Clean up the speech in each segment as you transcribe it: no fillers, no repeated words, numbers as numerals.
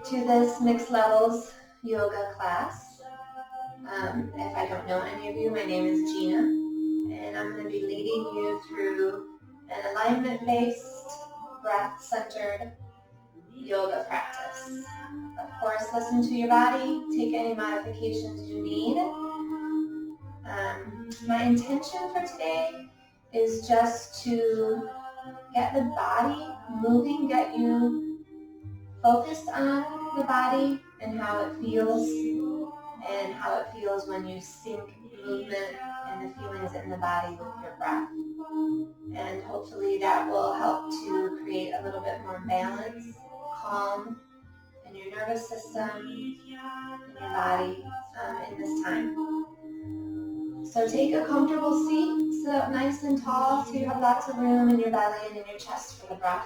to this mixed levels yoga class. If I don't know any of you, my name is Gina, and I'm going to be leading you through an alignment-based, breath-centered yoga practice. Of course, listen to your body, take any modifications you need. My intention for today is just to get the body moving, get you focused on the body and how it feels when you sync movement and the feelings in the body with your breath. And hopefully that will help to create a little bit more balance, calm in your nervous system, in your body in this time. So take a comfortable seat, sit up nice and tall so you have lots of room in your belly and in your chest for the breath.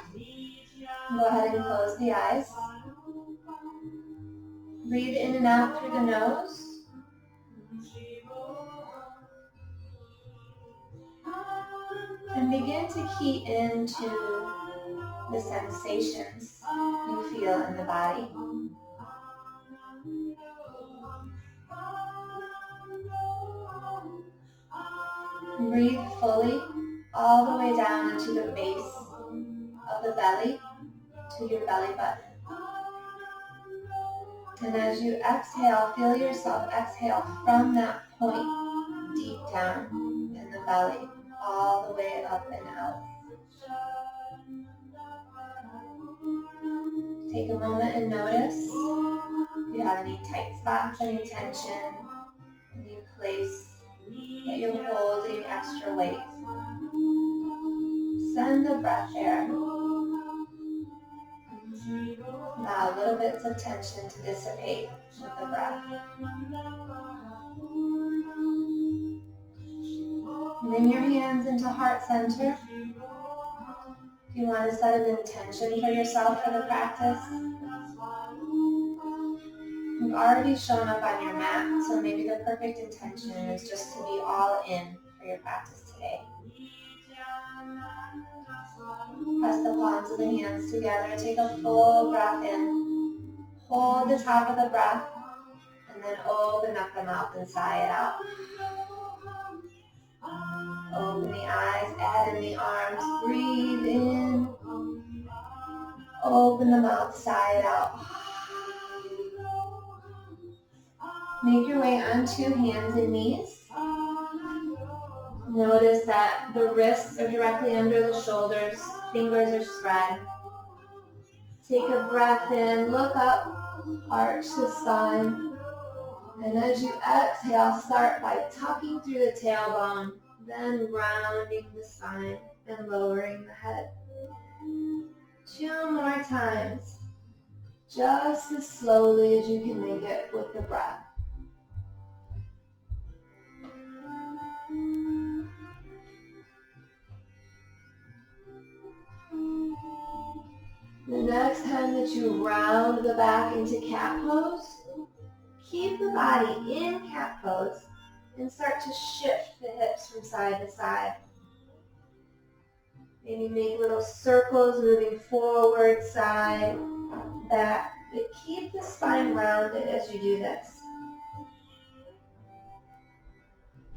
Go ahead and close the eyes. Breathe in and out through the nose. And begin to key into the sensations you feel in the body. Breathe fully all the way down into the base of the belly to your belly button. And as you exhale, feel yourself exhale from that point deep down in the belly, all the way up and out. Take a moment and notice if you have any tight spots, any tension, any place that you're holding extra weight. Send the breath there. Allow little bits of tension to dissipate with the breath. Bring your hands into heart center. If you want to set an intention for yourself for the practice, you've already shown up on your mat, so maybe the perfect intention is just to be all in for your practice today. Press the palms of the hands together. Take a full breath in. Hold the top of the breath, and then open up the mouth and sigh it out. Open the eyes, add in the arms. Breathe in. Open the mouth, sigh it out. Make your way onto hands and knees. Notice that the wrists are directly under the shoulders, fingers are spread. Take a breath in, look up, arch the spine. And as you exhale, start by tucking through the tailbone, then rounding the spine and lowering the head. 2 more times, just as slowly as you can make it with the breath. The next time that you round the back into cat pose, keep the body in cat pose and start to shift the hips from side to side. Maybe make little circles moving forward, side, back, but keep the spine rounded as you do this.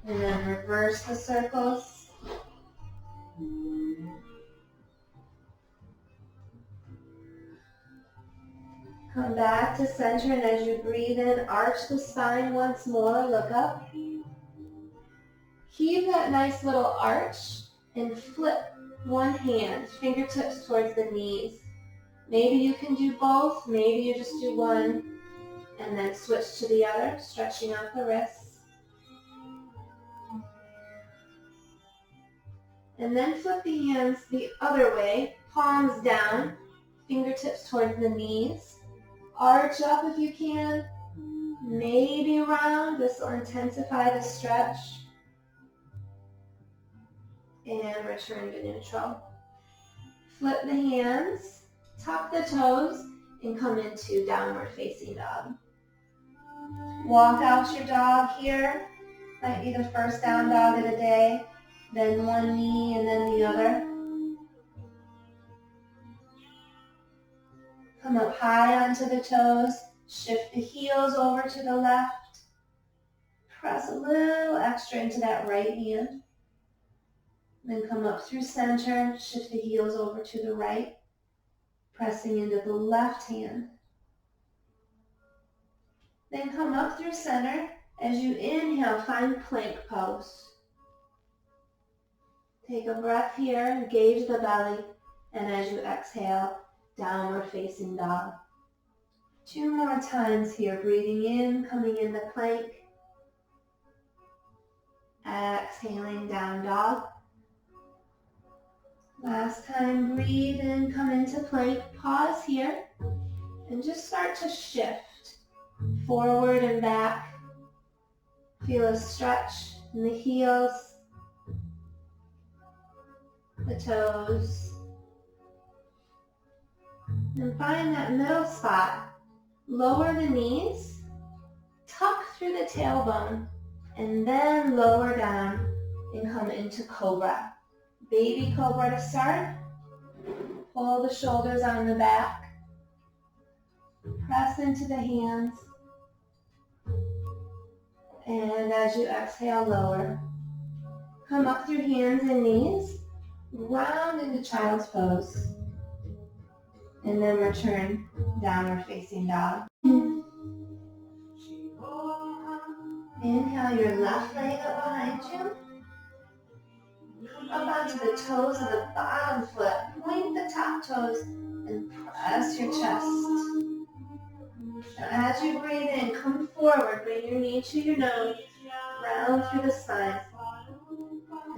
And then reverse the circles. Come back to center, and as you breathe in, arch the spine once more, look up. Keep that nice little arch and flip one hand, fingertips towards the knees. Maybe you can do both, maybe you just do one, and then switch to the other, stretching out the wrists. And then flip the hands the other way, palms down, fingertips towards the knees. Arch up if you can, maybe round. This will intensify the stretch. And return to neutral. Flip the hands, tuck the toes, and come into downward facing dog. Walk out your dog here. Might be the first down dog of the day. Then one knee and then the other. Come up high onto the toes. Shift the heels over to the left. Press a little extra into that right hand. Then come up through center. Shift the heels over to the right. Pressing into the left hand. Then come up through center. As you inhale, find plank pose. Take a breath here, engage the belly, and as you exhale, downward facing dog. 2 more times here, breathing in, coming into plank. Exhaling, down dog. Last time, breathe in, come into plank, pause here, and just start to shift forward and back. Feel a stretch in the heels, the toes, and find that middle spot. Lower the knees, tuck through the tailbone, and then lower down and come into cobra. Baby cobra to start. Pull the shoulders on the back. Press into the hands. And as you exhale, lower. Come up through hands and knees. Round into child's pose. And then return downward facing dog. Inhale your left leg up behind you. Come up onto the toes of the bottom foot. Point the top toes and press your chest. Now as you breathe in, come forward. Bring your knee to your nose. Round through the spine.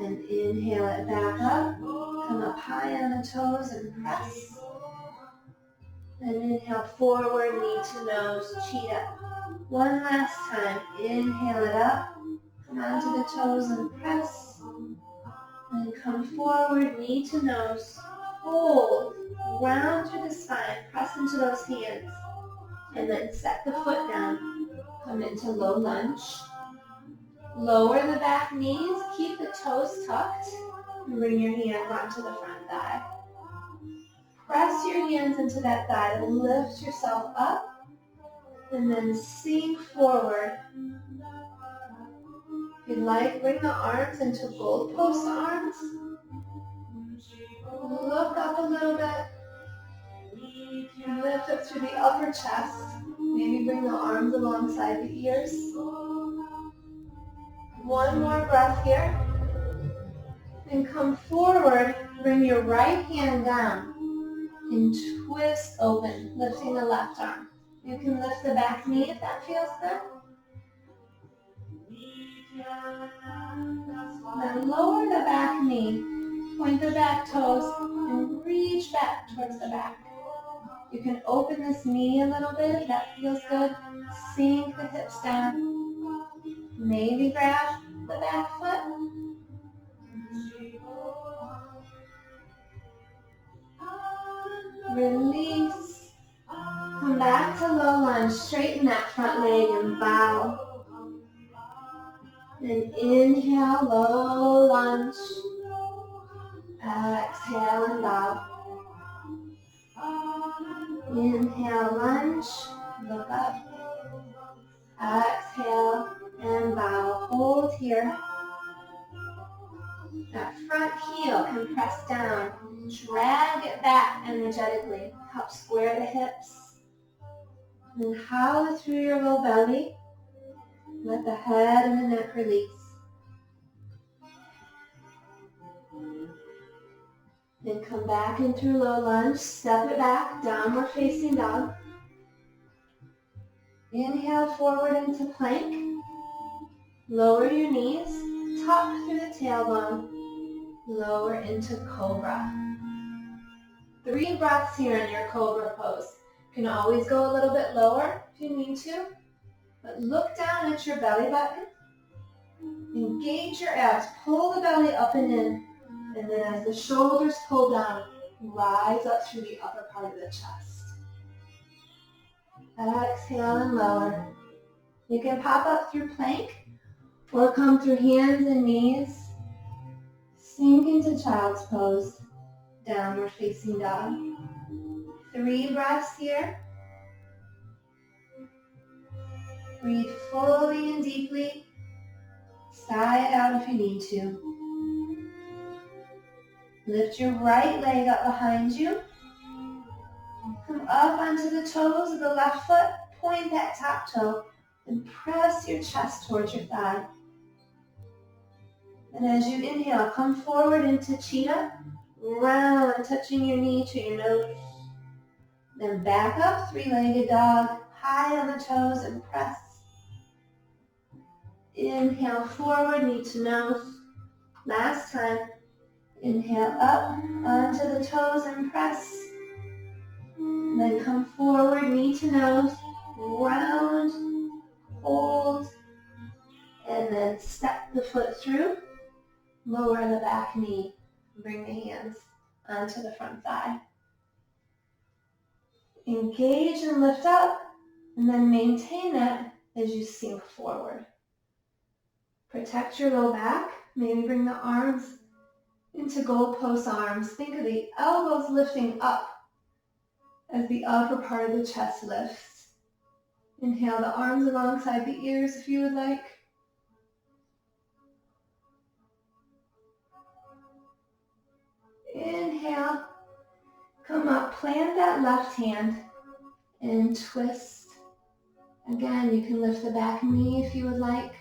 And inhale it back up. Come up high on the toes and press. And inhale forward, knee to nose, cheetah. One last time. Inhale it up. Come onto the toes and press. And come forward, knee to nose. Hold. Round through the spine. Press into those hands. And then set the foot down. Come into low lunge. Lower the back knees. Keep the toes tucked. And bring your hands onto the front thigh. Press your hands into that thigh to lift yourself up. And then sink forward. If you'd like, bring the arms into goalpost arms. Look up a little bit. Lift up through the upper chest. Maybe bring the arms alongside the ears. One more breath here. And come forward. Bring your right hand down. And twist open, lifting the left arm. You can lift the back knee if that feels good. Then lower the back knee, point the back toes, and reach back towards the back. You can open this knee a little bit if that feels good. Sink the hips down. Maybe grab the back foot. Release. Come back to low lunge. Straighten that front leg and bow. And inhale, low lunge. Exhale and bow. Inhale, lunge. Look up. Exhale and bow. Hold here. That front heel can press down. Drag it back energetically. Help square the hips. And hollow through your low belly. Let the head and the neck release. Then come back in through low lunge. Step it back, downward facing dog. Inhale forward into plank. Lower your knees. Tuck through the tailbone. Lower into cobra. 3 breaths here in your cobra pose. You can always go a little bit lower if you need to. But look down at your belly button. Engage your abs. Pull the belly up and in. And then as the shoulders pull down, rise up through the upper part of the chest. Exhale and lower. You can pop up through plank or come through hands and knees. Sink into child's pose. Downward facing dog. 3 breaths here. Breathe fully and deeply. Sigh it out if you need to. Lift your right leg up behind you. Come up onto the toes of the left foot. Point that top toe and press your chest towards your thigh. And as you inhale, come forward into cheetah. Round, touching your knee to your nose. Then back up, 3-legged dog. High on the toes and press. Inhale forward, knee to nose. Last time. Inhale up onto the toes and press. Then come forward, knee to nose. Round, hold, and then step the foot through. Lower the back knee. Bring the hands onto the front thigh. Engage and lift up, and then maintain that as you sink forward. Protect your low back. Maybe bring the arms into goalpost arms. Think of the elbows lifting up as the upper part of the chest lifts. Inhale the arms alongside the ears if you would like. Inhale. Come up, plant that left hand and twist. Again, you can lift the back knee if you would like.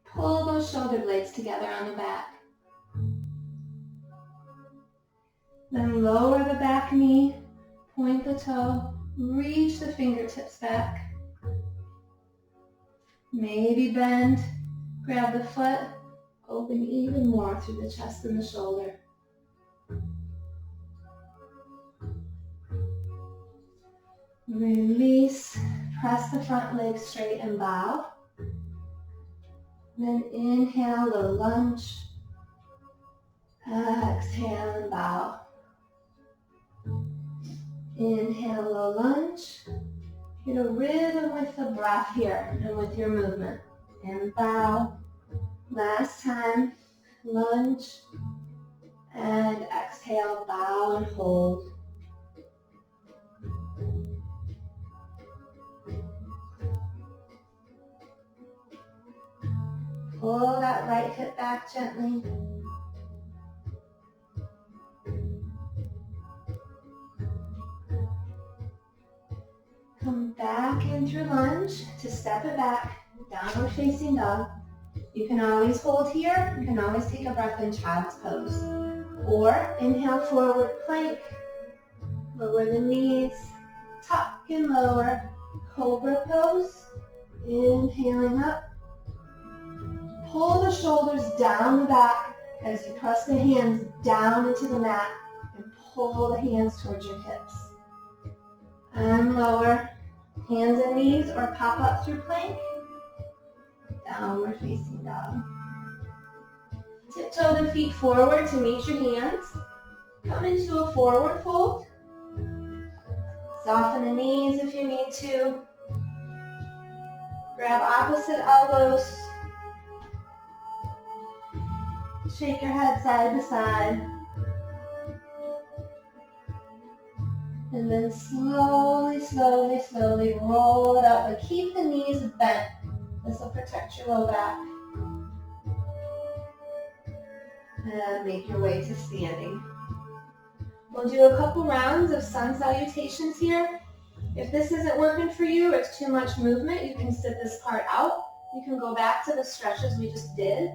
Pull those shoulder blades together on the back. Then lower the back knee, point the toe, reach the fingertips back. Maybe bend, grab the foot, open even more through the chest and the shoulder. Release, press the front leg straight and bow. Then inhale, low lunge. Exhale and bow. Inhale, low lunge. Get a rhythm with the breath here and with your movement. And bow. Last time, lunge. And exhale, bow and hold. Pull that right hip back gently. Come back into lunge to step it back, downward facing dog. You can always hold here. You can always take a breath in child's pose. Or inhale forward plank. Lower the knees, tuck and lower. Cobra pose. Inhaling up. Pull the shoulders down the back as you press the hands down into the mat and pull the hands towards your hips. And lower, hands and knees or pop up through plank. Downward facing dog. Tiptoe the feet forward to meet your hands. Come into a forward fold. Soften the knees if you need to. Grab opposite elbows. Shake your head side to side. And then slowly, slowly, slowly roll it up. But keep the knees bent. This will protect your low back. And make your way to standing. We'll do a couple rounds of sun salutations here. If this isn't working for you, or it's too much movement, you can sit this part out. You can go back to the stretches we just did.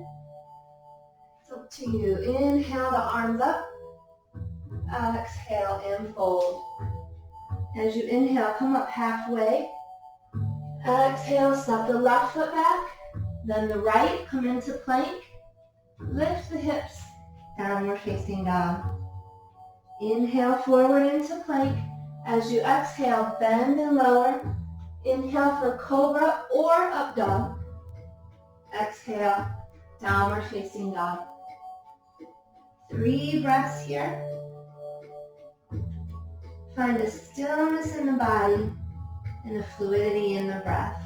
It's up to you. Inhale the arms up. Exhale and fold. As you inhale, come up halfway. Exhale, step the left foot back. Then the right, come into plank. Lift the hips, downward facing dog. Inhale forward into plank. As you exhale, bend and lower. Inhale for cobra or up dog. Exhale, downward facing dog. 3 breaths here. Find a stillness in the body and a fluidity in the breath.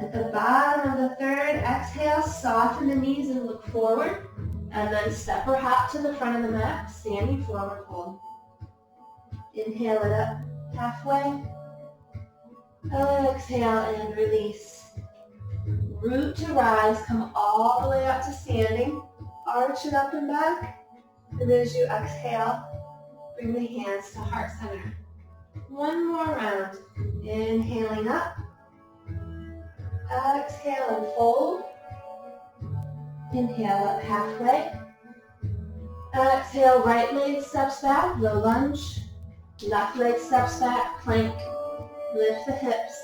At the bottom of the third exhale, soften the knees and look forward. And then step or hop to the front of the mat, standing forward fold. Inhale it up halfway. Exhale and release. Root to rise, come all the way up to standing. Arch it up and back. And as you exhale, bring the hands to heart center. One more round. Inhaling up. Exhale and fold. Inhale up halfway. Exhale, right leg steps back, low lunge. Left leg steps back, plank. Lift the hips.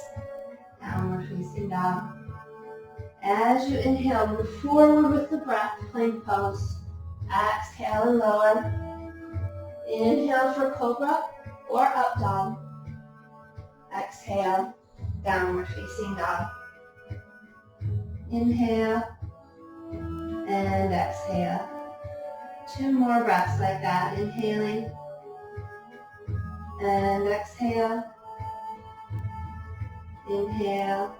Downward facing dog. As you inhale, move forward with the breath, plank pose. Exhale and lower. Inhale for cobra or up dog. Exhale, downward facing dog. Inhale and exhale. 2 more breaths like that. Inhaling and exhale. Inhale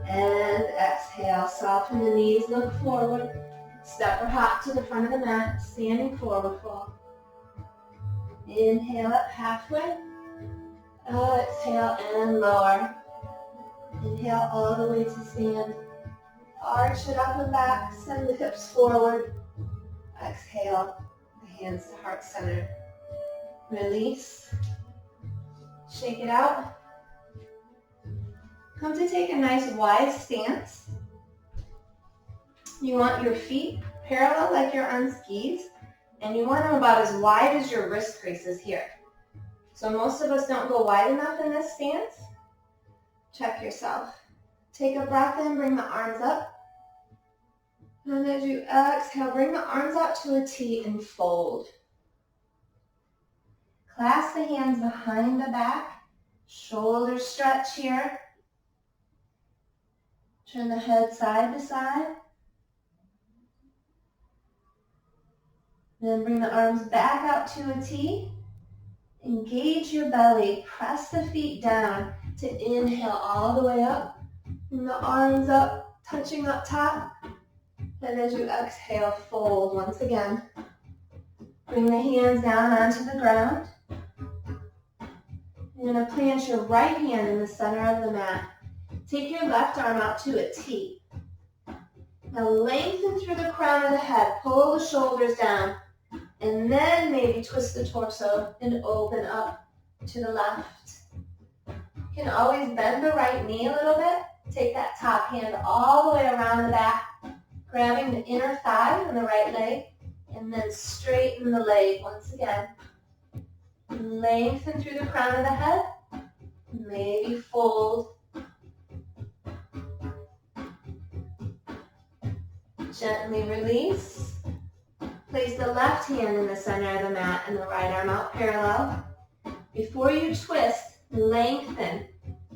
and exhale. Soften the knees, look forward. Step or hop to the front of the mat, standing forward fold. Inhale up halfway. Exhale and lower. Inhale all the way to stand. Arch it up and back, send the hips forward. Exhale, the hands to heart center. Release. Shake it out. Come to take a nice wide stance. You want your feet parallel like you're on skis, and you want them about as wide as your wrist creases here. So most of us don't go wide enough in this stance. Check yourself. Take a breath in, bring the arms up. And as you exhale, bring the arms out to a T and fold. Clasp the hands behind the back. Shoulders stretch here. Turn the head side to side. Then bring the arms back out to a T. Engage your belly. Press the feet down to inhale all the way up. Bring the arms up, touching up top. And as you exhale, fold once again. Bring the hands down onto the ground. You're going to plant your right hand in the center of the mat. Take your left arm out to a T. Now lengthen through the crown of the head. Pull the shoulders down. And then maybe twist the torso and open up to the left. You can always bend the right knee a little bit. Take that top hand all the way around the back, grabbing the inner thigh on the right leg, and then straighten the leg once again. Lengthen through the crown of the head. Maybe fold. Gently release. Place the left hand in the center of the mat and the right arm out parallel. Before you twist, lengthen.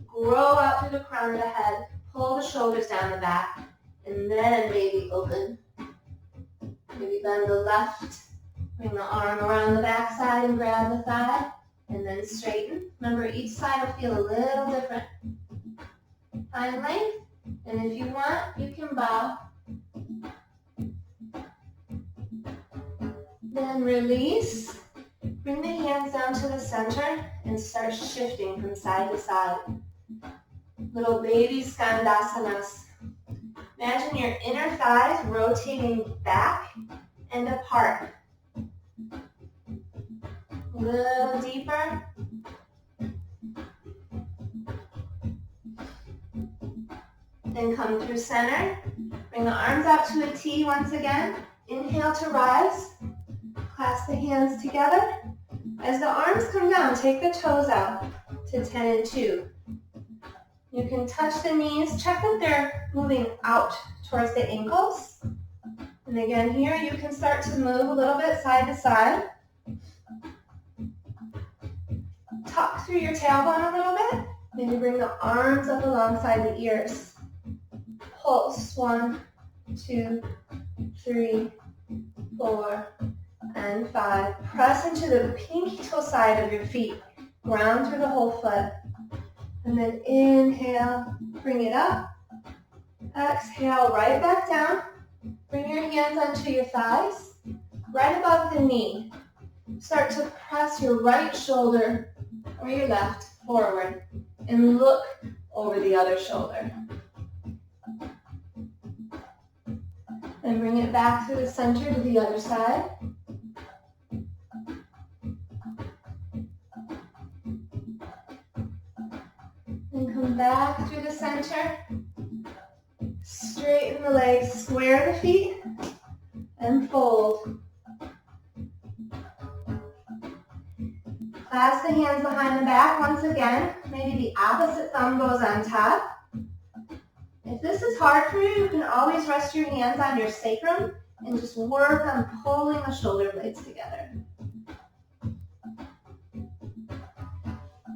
Grow out through the crown of the head. Pull the shoulders down the back. And then maybe open. Maybe bend the left. Bring the arm around the back side and grab the thigh. And then straighten. Remember, each side will feel a little different. Find length. And if you want, you can bow. Then release. Bring the hands down to the center and start shifting from side to side. Little baby Skandasanas. Imagine your inner thighs rotating back and apart. A little deeper. Then come through center. Bring the arms out to a T once again. Inhale to rise. Clasp the hands together. As the arms come down, take the toes out to 10 and 2. You can touch the knees. Check that they're moving out towards the ankles. And again, here you can start to move a little bit side to side. Tuck through your tailbone a little bit. Maybe bring the arms up alongside the ears. Pulse. 1, 2, 3, 4, and 5. Press into the pinky toe side of your feet. Ground through the whole foot. And then inhale, bring it up. Exhale, right back down. Bring your hands onto your thighs, right above the knee. Start to press your right shoulder or your left forward and look over the other shoulder. Then bring it back through the center to the other side. And come back through the center. Straighten the legs, square the feet, and fold. Clasp the hands behind the back once again. Maybe the opposite thumb goes on top. If this is hard for you, you can always rest your hands on your sacrum and just work on pulling the shoulder blades together.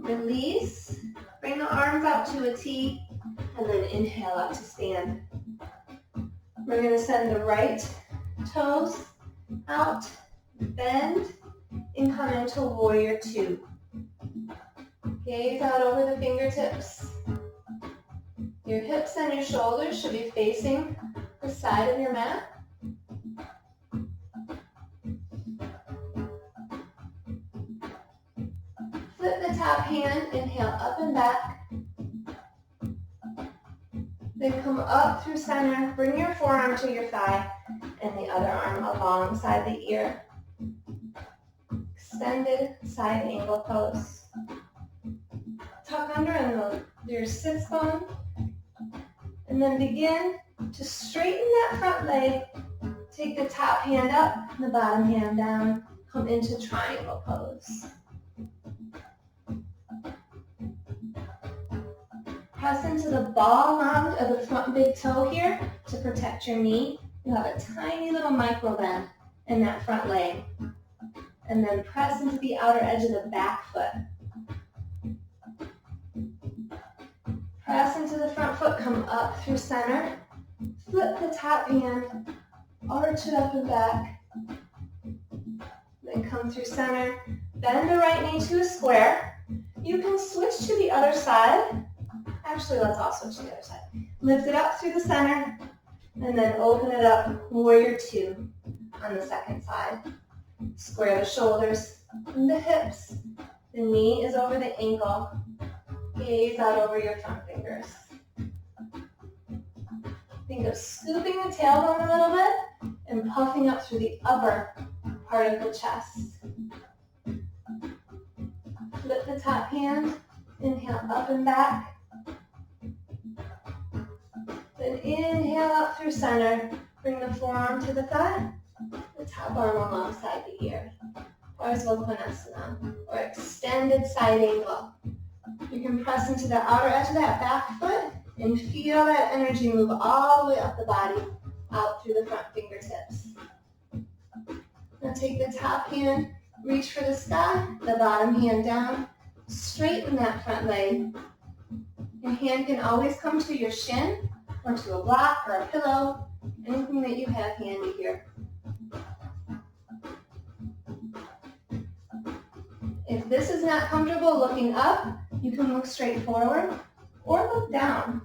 Release. Bring the arms out to a T, and then inhale up to stand. We're going to send the right toes out, bend, and come into warrior two. Gaze out over the fingertips. Your hips and your shoulders should be facing the side of your mat. Flip the top hand, inhale up and back. Then come up through center, bring your forearm to your thigh and the other arm alongside the ear. Extended side angle pose. Tuck under in your sits bone and then begin to straighten that front leg. Take the top hand up, the bottom hand down. Come into triangle pose. Press into the ball mound of the front big toe here to protect your knee. You have a tiny little micro bend in that front leg. And then press into the outer edge of the back foot. Press into the front foot, come up through center. Flip the top hand, arch it up and back. Then come through center. Bend the right knee to a square. You can switch to the other side. Actually, let's all switch to the other side. Lift it up through the center, and then open it up, warrior two on the second side. Square the shoulders and the hips. The knee is over the ankle. Gaze out over your front fingers. Think of scooping the tailbone a little bit and puffing up through the upper part of the chest. Flip the top hand, inhale up and back. Then inhale up through center. Bring the forearm to the thigh, the top arm alongside the ear. Parsva Konasana, or extended side angle. You can press into the outer edge of that back foot and feel that energy move all the way up the body, out through the front fingertips. Now take the top hand, reach for the sky, the bottom hand down, straighten that front leg. Your hand can always come to your shin, or to a block or a pillow, anything that you have handy here. If this is not comfortable looking up, you can look straight forward or look down.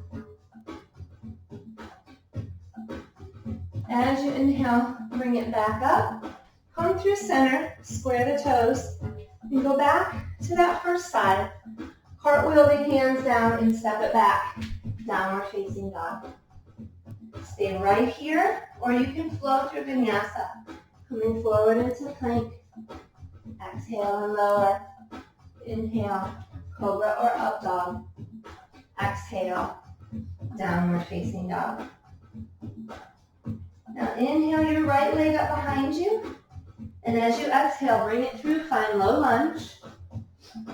As you inhale, bring it back up. Come through center, square the toes, and go back to that first side. Cartwheel the hands down and step it back. Downward facing dog. Stay right here, or you can flow through vinyasa. Coming forward into plank. Exhale and lower. Inhale, cobra or up dog. Exhale, downward facing dog. Now inhale your right leg up behind you. And as you exhale, bring it through, find low lunge.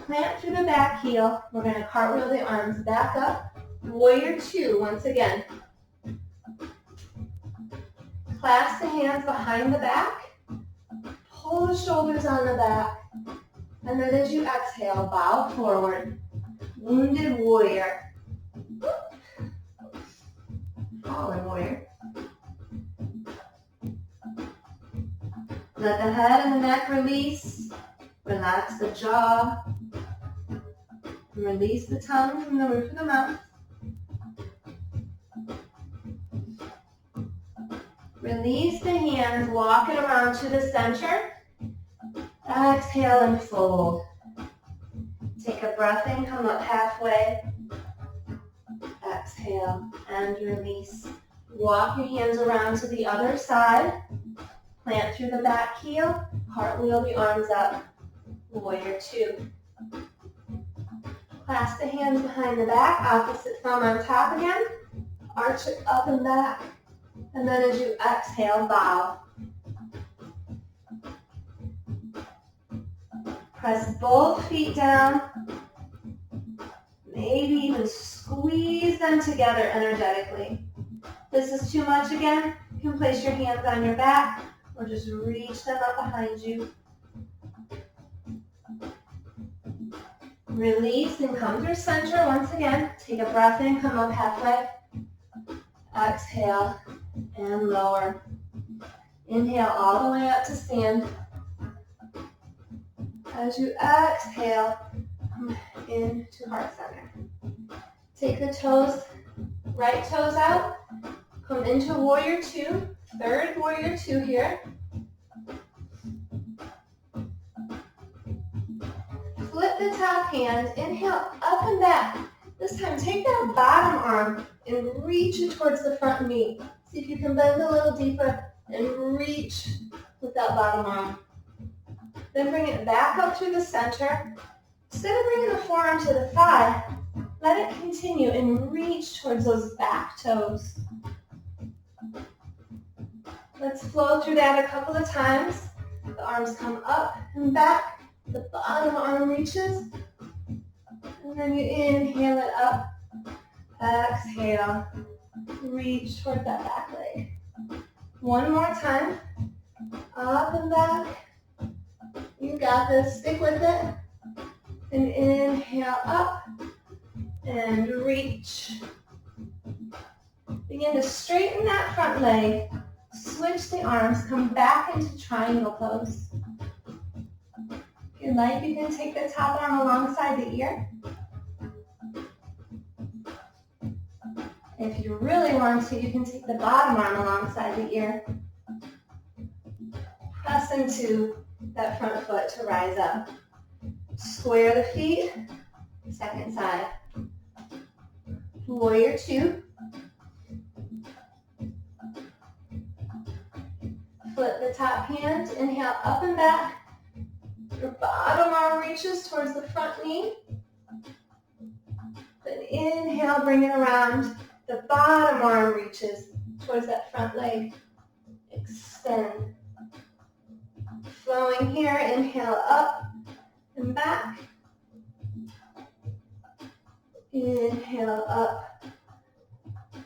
Plant through the back heel. We're going to cartwheel the arms back up. Warrior two, once again. Clasp the hands behind the back. Pull the shoulders on the back. And then as you exhale, bow forward. Wounded warrior. Fallen warrior. Let the head and the neck release. Relax the jaw. Release the tongue from the roof of the mouth. Release the hands, walk it around to the center. Exhale and fold. Take a breath in, come up halfway. Exhale and release. Walk your hands around to the other side. Plant through the back heel. Cartwheel the arms up. Warrior two. Clasp the hands behind the back. Opposite thumb on top again. Arch it up and back. And then as you exhale, bow. Press both feet down. Maybe even squeeze them together energetically. If this is too much again, you can place your hands on your back or just reach them up behind you. Release and come through center once again. Take a breath in, come up halfway. Exhale and lower. Inhale all the way up to stand. As you exhale, come into heart center. Take the toes, right toes out. Come into warrior two, third warrior two here. Flip the top hand, inhale up and back. This time take that bottom arm and reach it towards the front knee. See if you can bend a little deeper and reach with that bottom arm. Then bring it back up through the center. Instead of bringing the forearm to the thigh, let it continue and reach towards those back toes. Let's flow through that a couple of times. The arms come up and back. The bottom arm reaches. And then you inhale it up. Exhale. Reach toward that back leg. One more time. Up and back. You got this. Stick with it. And inhale up. And reach. Begin to straighten that front leg. Switch the arms. Come back into triangle pose. If you'd like, you can take the top arm alongside the ear. If you really want to, you can take the bottom arm alongside the ear. Press into that front foot to rise up. Square the feet, second side. Warrior two. Flip the top hand, inhale up and back. Your bottom arm reaches towards the front knee. Then inhale, bring it around. The bottom arm reaches towards that front leg. Extend. Flowing here, inhale up and back. Inhale up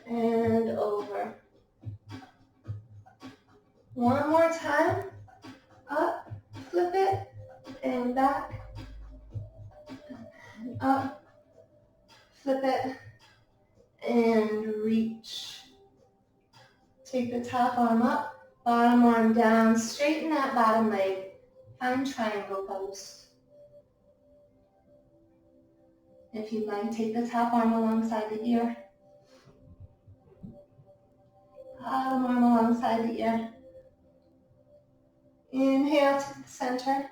and over. One more time. Up, flip it, and back. And up, flip it, and reach. Take the top arm up, bottom arm down, straighten that bottom leg. Find triangle pose. If you'd like, take the top arm alongside the ear. Bottom arm alongside the ear. Inhale to the center.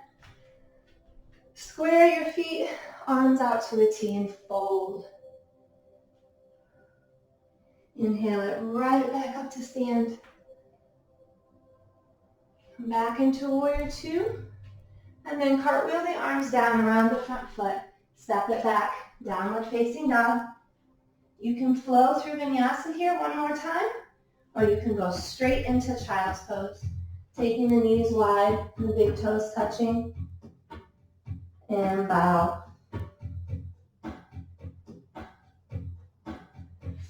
Square your feet, arms out to a T and fold. Inhale it right back up to stand. Come back into warrior two. And then cartwheel the arms down around the front foot. Step it back, downward facing dog. You can flow through vinyasa here one more time, or you can go straight into child's pose. Taking the knees wide, the big toes touching, and bow.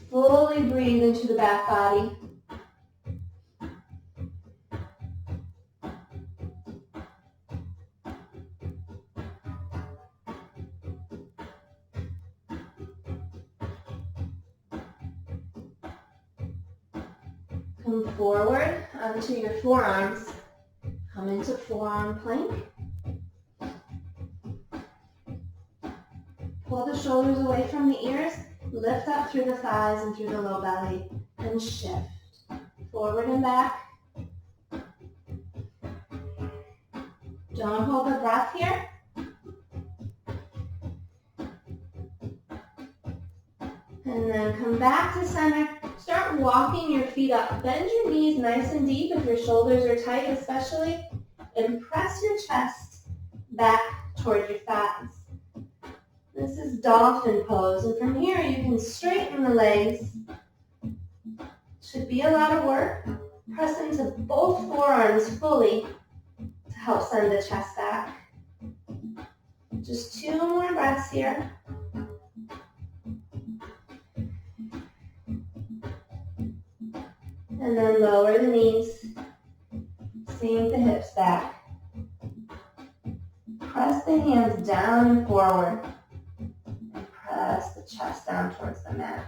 Fully breathe into the back body. Come forward onto your forearms. Come into forearm plank. Pull the shoulders away from the ears. Lift up through the thighs and through the low belly. And shift. Forward and back. Don't hold the breath here. And then come back to center. Start walking your feet up. Bend your knees nice and deep if your shoulders are tight especially. And press your chest back toward your thighs. This is dolphin pose. And from here you can straighten the legs. Should be a lot of work. Press into both forearms fully to help send the chest back. Just 2 more breaths here. And then lower the knees. Sink the hips back. Press the hands down and forward. And press the chest down towards the mat.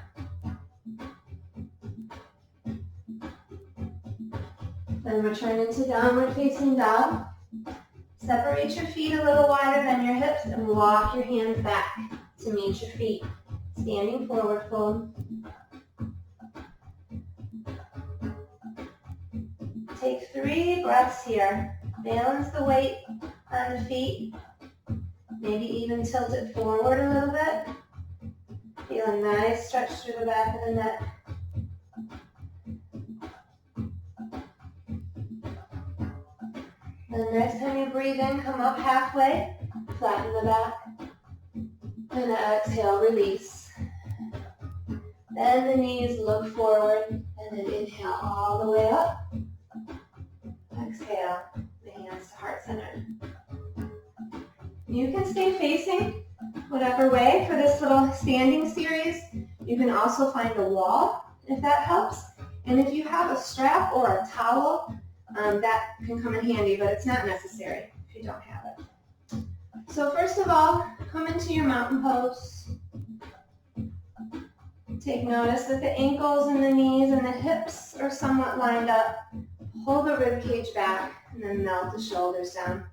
Then return into downward facing dog. Separate your feet a little wider than your hips and walk your hands back to meet your feet. Standing forward fold. Take 3 breaths here. Balance the weight on the feet. Maybe even tilt it forward a little bit. Feel a nice stretch through the back of the neck. The next time you breathe in, come up halfway. Flatten the back. And exhale, release. Bend the knees, look forward, and then inhale all the way up. Exhale, the hands to heart center. You can stay facing whatever way for this little standing series. You can also find a wall if that helps. And if you have a strap or a towel, that can come in handy, but it's not necessary if you don't have it. So first of all, come into your mountain pose. Take notice that the ankles and the knees and the hips are somewhat lined up. Pull the rib cage back and then melt the shoulders down.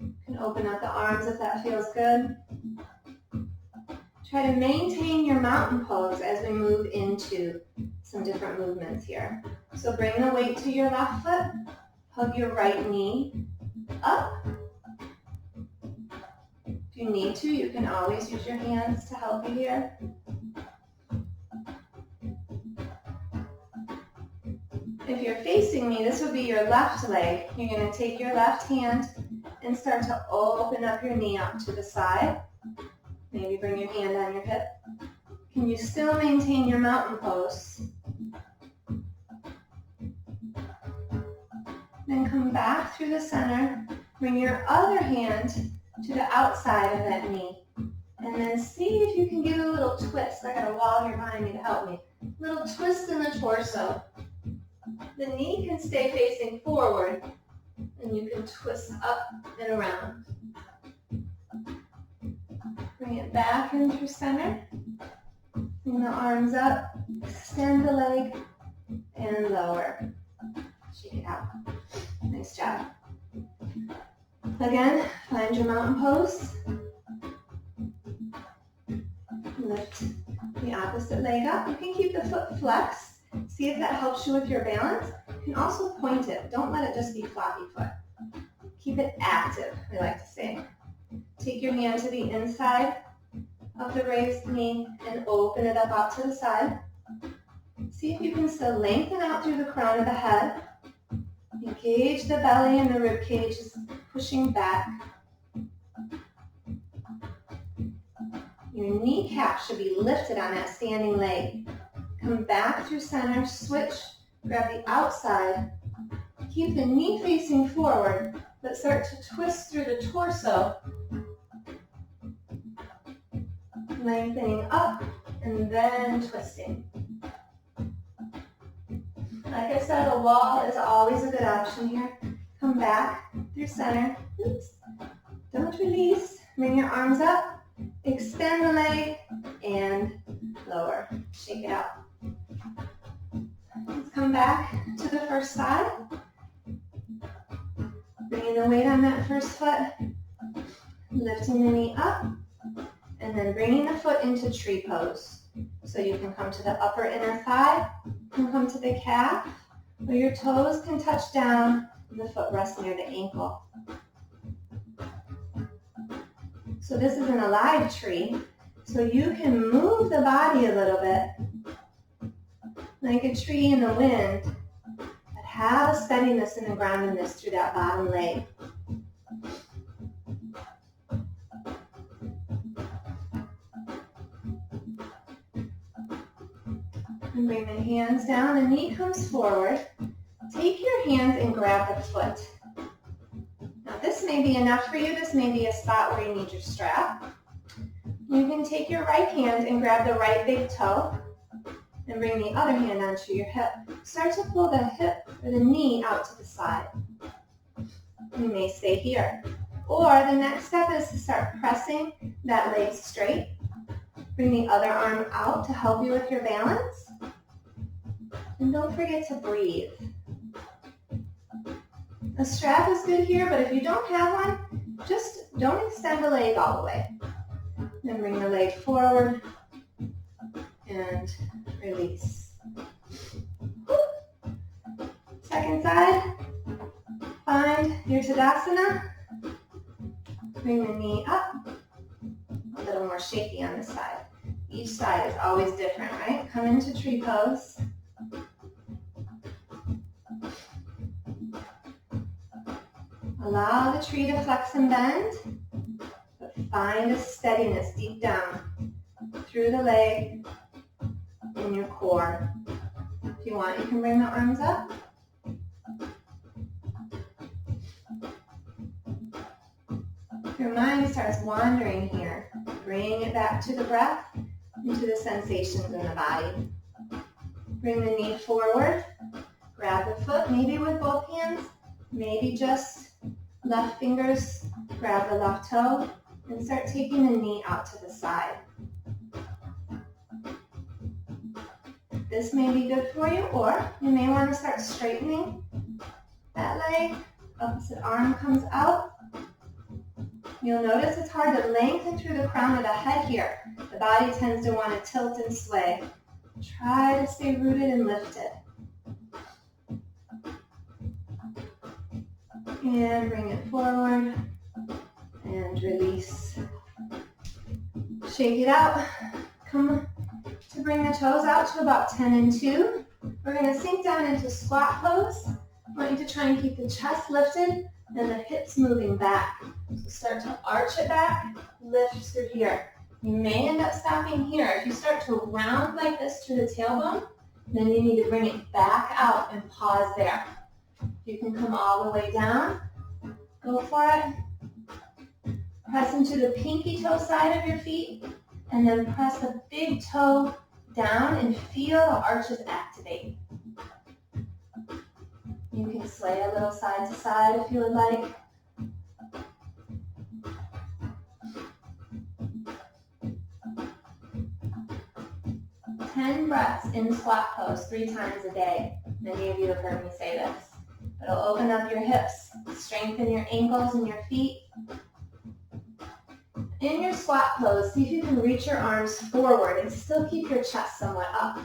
You can open up the arms if that feels good. Try to maintain your mountain pose as we move into some different movements here. So bring the weight to your left foot. Hug your right knee up. If you need to, you can always use your hands to help you here. If you're facing me, this would be your left leg. You're going to take your left hand and start to open up your knee up to the side. Maybe bring your hand on your hip. Can you still maintain your mountain pose? Then come back through the center. Bring your other hand to the outside of that knee. And then see if you can get a little twist. I got a wall here behind me to help me. Little twist in the torso. The knee can stay facing forward, and you can twist up and around. Bring it back into center. Bring the arms up, extend the leg, and lower. Shake it out. Nice job. Again, find your mountain pose. Lift the opposite leg up. You can keep the foot flexed. See if that helps you with your balance. You can also point it. Don't let it just be floppy foot. Keep it active, we like to say. Take your hand to the inside of the raised knee and open it up out to the side. See if you can still lengthen out through the crown of the head. Engage the belly and the rib cage is pushing back. Your kneecap should be lifted on that standing leg. Come back through center, switch, grab the outside. Keep the knee facing forward, but start to twist through the torso. Lengthening up and then twisting. Like I said, a wall is always a good option here. Come back through center. Oops. Don't release. Bring your arms up. Extend the leg and lower. Shake it out. Let's come back to the first side. Bringing the weight on that first foot. Lifting the knee up. And then bringing the foot into tree pose. So you can come to the upper inner thigh. You can come to the calf. Or your toes can touch down and the foot rests near the ankle. So this is an alive tree. So you can move the body a little bit, like a tree in the wind, but have a steadiness and a groundedness through that bottom leg. And bring the hands down, the knee comes forward. Take your hands and grab the foot. Now this may be enough for you. This may be a spot where you need your strap. You can take your right hand and grab the right big toe and bring the other hand onto your hip. Start to pull the hip or the knee out to the side. You may stay here. Or the next step is to start pressing that leg straight. Bring the other arm out to help you with your balance. And don't forget to breathe. A strap is good here, but if you don't have one, just don't extend the leg all the way. Then bring the leg forward and release. Second side, find your Tadasana. Bring the knee up, a little more shaky on this side. Each side is always different, right? Come into tree pose. Allow the tree to flex and bend, but find a steadiness deep down through the leg and your core. If you want, you can bring the arms up. If your mind starts wandering here, bring it back to the breath and to the sensations in the body. Bring the knee forward, grab the foot, maybe with both hands, maybe just left fingers, grab the left toe, and start taking the knee out to the side. This may be good for you, or you may want to start straightening that leg. Opposite arm comes out. You'll notice it's hard to lengthen through the crown of the head here. The body tends to want to tilt and sway. Try to stay rooted and lifted. And bring it forward and release. Shake it out. Come to bring the toes out to about 10 and 2. We're going to sink down into squat pose. I want you to try and keep the chest lifted and the hips moving back. So start to arch it back, lift through here. You may end up stopping here. If you start to round like this to the tailbone, then you need to bring it back out and pause there. You can come all the way down. Go for it. Press into the pinky toe side of your feet, and then press the big toe down and feel the arches activate. You can sway a little side to side if you would like. Ten breaths in squat pose 3 times a day. Many of you have heard me say this. It'll open up your hips, strengthen your ankles and your feet. In your squat pose, see if you can reach your arms forward and still keep your chest somewhat up.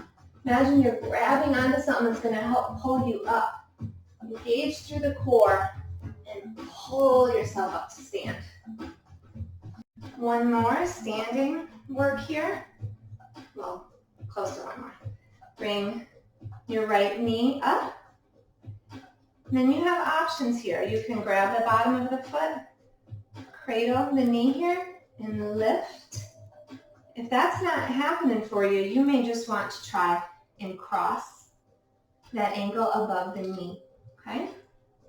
Imagine you're grabbing onto something that's going to help pull you up. Engage through the core and pull yourself up to stand. One more standing work here. Well, close to one more. Bring your right knee up. Then you have options here. You can grab the bottom of the foot, cradle the knee here, and lift. If that's not happening for you, you may just want to try and cross that ankle above the knee, okay?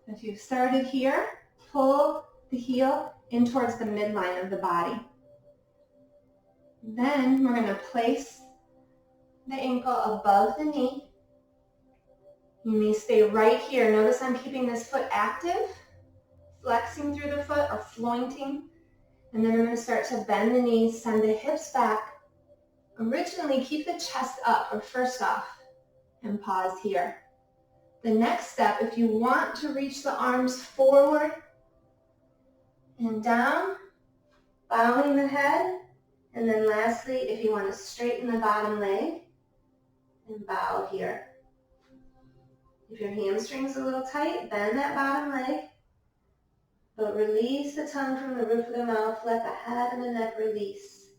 If you've started here, pull the heel in towards the midline of the body. Then we're going to place the ankle above the knee. You may stay right here. Notice I'm keeping this foot active, flexing through the foot or flointing. And then I'm going to start to bend the knees, send the hips back. Originally, keep the chest up, or first off, and pause here. The next step, if you want to reach the arms forward and down, bowing the head. And then lastly, if you want to straighten the bottom leg and bow here. If your hamstring's a little tight, bend that bottom leg But release the tongue from the roof of the mouth. Let the head and the neck release.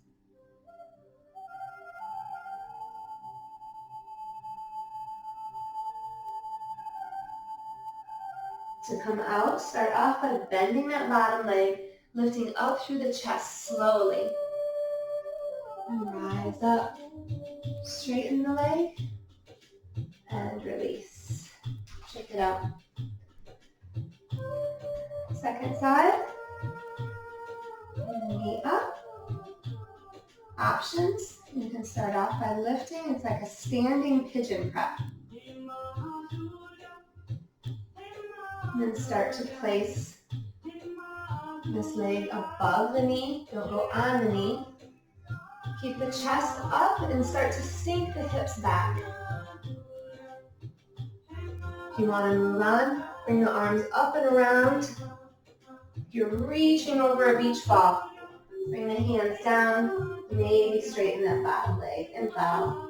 To come out, start off by bending that bottom leg, lifting up through the chest slowly. And rise up. Straighten the leg. And release. Check it out. Second side. Knee up. Options. You can start off by lifting. It's like a standing pigeon prep. And then start to place this leg above the knee. Don't go on the knee. Keep the chest up and start to sink the hips back. If you want to move on, bring the arms up and around. You're reaching over a beach ball. Bring the hands down. Maybe straighten that bottom leg and bow.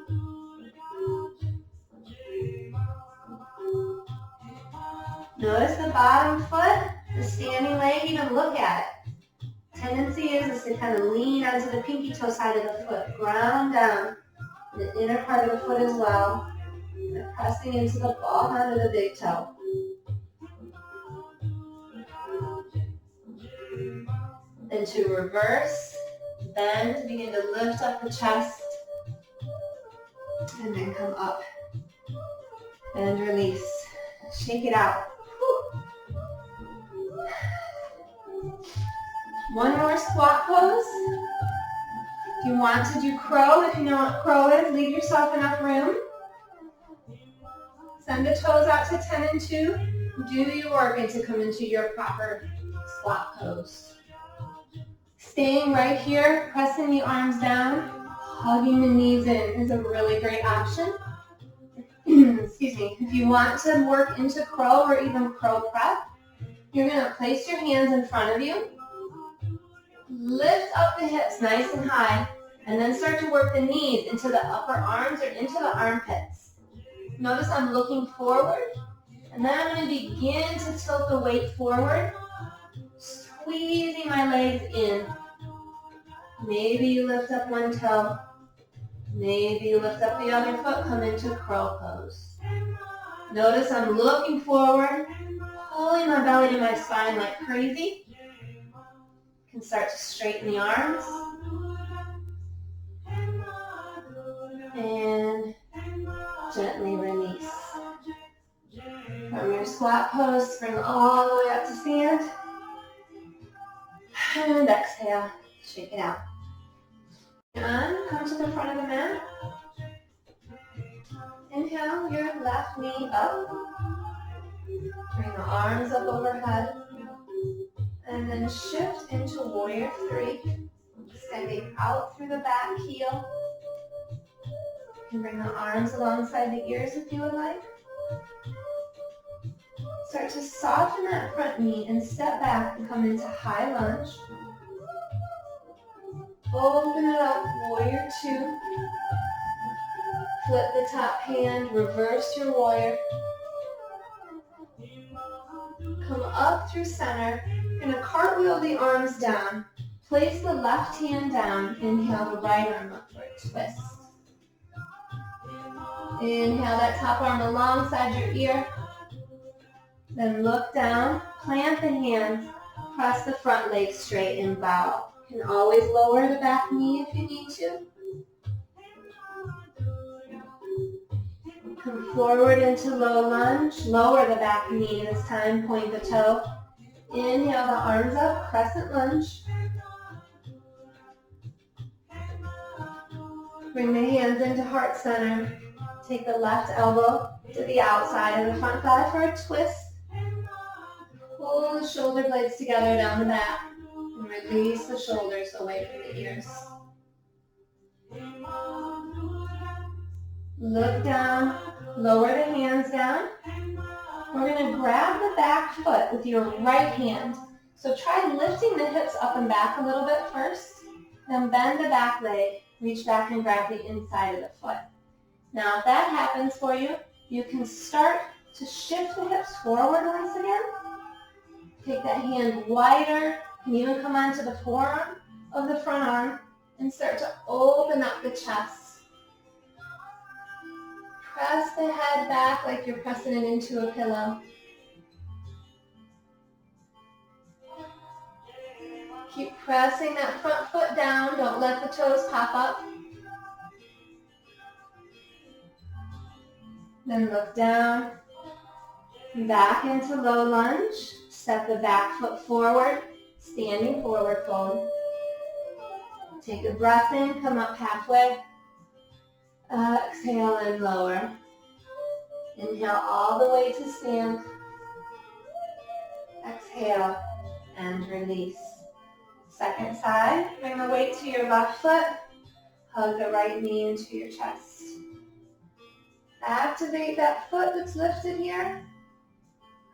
Notice the bottom foot, the standing leg, even look at it. Tendency is to kind of lean onto the pinky toe side of the foot. Ground down. The inner part of the foot as well. And pressing into the ball hand of the big toe. Then to reverse, bend, begin to lift up the chest. And then come up. And release. Shake it out. One more squat pose. If you want to do crow, if you know what crow is, leave yourself enough room. Send the toes out to 10 and 2. Do your work and to come into your proper squat pose. Staying right here, pressing the arms down, hugging the knees in is a really great option. Excuse me. If you want to work into crow or even crow prep, you're going to place your hands in front of you. Lift up the hips nice and high, and then start to work the knees into the upper arms or into the armpits. Notice I'm looking forward, and then I'm going to begin to tilt the weight forward, squeezing my legs in. Maybe you lift up one toe. Maybe you lift up the other foot, come into crow pose. Notice I'm looking forward, pulling my belly to my spine like crazy. You can start to straighten the arms. And gently release. From your squat pose, bring all the way up to stand. And exhale, shake it out. And come to the front of the mat. Inhale your left knee up. Bring the arms up overhead. And then shift into warrior 3. Extending out through the back heel. You can bring the arms alongside the ears if you would like. Start to soften that front knee and step back and come into high lunge. Open it up, warrior 2. Flip the top hand, reverse your warrior. Come up through center. You're going to cartwheel the arms down. Place the left hand down. Inhale the right arm up for a twist. Inhale that top arm alongside your ear. Then look down, plant the hands, press the front leg straight and bow. You can always lower the back knee if you need to. Come forward into low lunge, lower the back knee this time, point the toe. Inhale the arms up, crescent lunge. Bring the hands into heart center. Take the left elbow to the outside of the front thigh for a twist. Pull the shoulder blades together down the back and release the shoulders away from the ears. Look down, lower the hands down. We're going to grab the back foot with your right hand. So try lifting the hips up and back a little bit first. Then bend the back leg, reach back and grab the inside of the foot. Now if that happens for you, you can start to shift the hips forward once again. Take that hand wider. You can even come onto the forearm of the front arm and start to open up the chest. Press the head back like you're pressing it into a pillow. Keep pressing that front foot down. Don't let the toes pop up. Then look down. Back into low lunge. Step the back foot forward. Standing forward fold. Take a breath in. Come up halfway. Exhale and lower. Inhale all the way to stand. Exhale and release. Second side, bring the weight to your left foot. Hug the right knee into your chest. Activate that foot that's lifted here.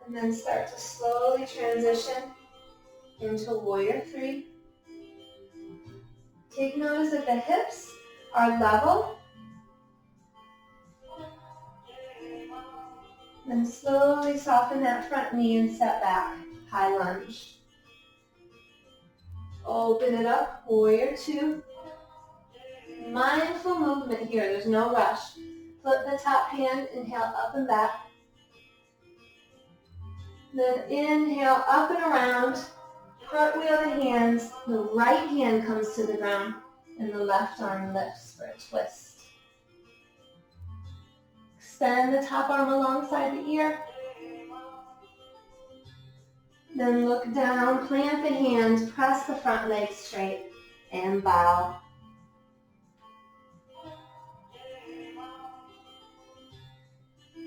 And then start to slowly transition into Warrior 3. Take notice that the hips are level. Then slowly soften that front knee and step back. High lunge. Open it up, Warrior 2. Mindful movement here, there's no rush. Flip the top hand, inhale up and back. Then inhale up and around, cartwheel the hands, the right hand comes to the ground, and the left arm lifts for a twist. Extend the top arm alongside the ear. Then look down, plant the hands, press the front leg straight, and bow.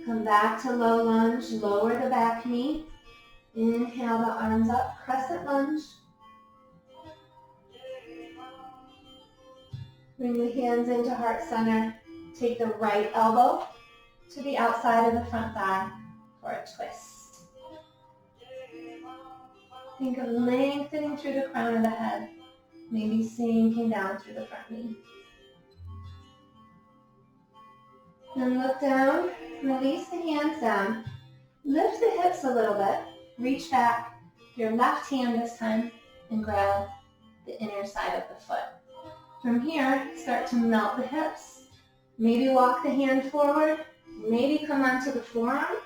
Come back to low lunge, lower the back knee. Inhale the arms up, crescent lunge. Bring the hands into heart center. Take the right elbow to the outside of the front thigh for a twist. Think of lengthening through the crown of the head, maybe sinking down through the front knee. Then look down, release the hands down, lift the hips a little bit, reach back, your left hand this time, and grab the inner side of the foot. From here, start to melt the hips. Maybe walk the hand forward, maybe come onto the forearm,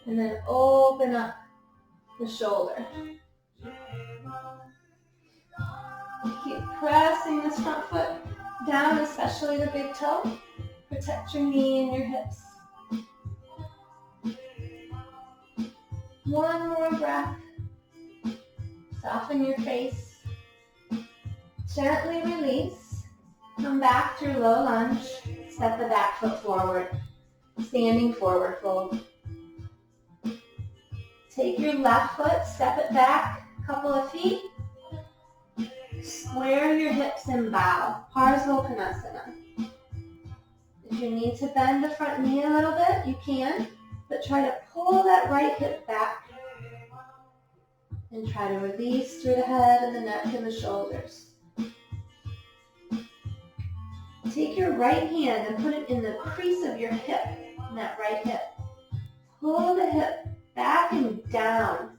and then open up the shoulder. Keep pressing this front foot down, especially the big toe. Protect your knee and your hips. One more breath. Soften your face. Gently release. Come back through low lunge. Step the back foot forward. Standing forward fold. Take your left foot, step it back a couple of feet. Square your hips and bow. Parsvakonasana. If you need to bend the front knee a little bit, you can, but try to pull that right hip back and try to release through the head and the neck and the shoulders. Take your right hand and put it in the crease of your hip, in that right hip. Pull the hip back and down.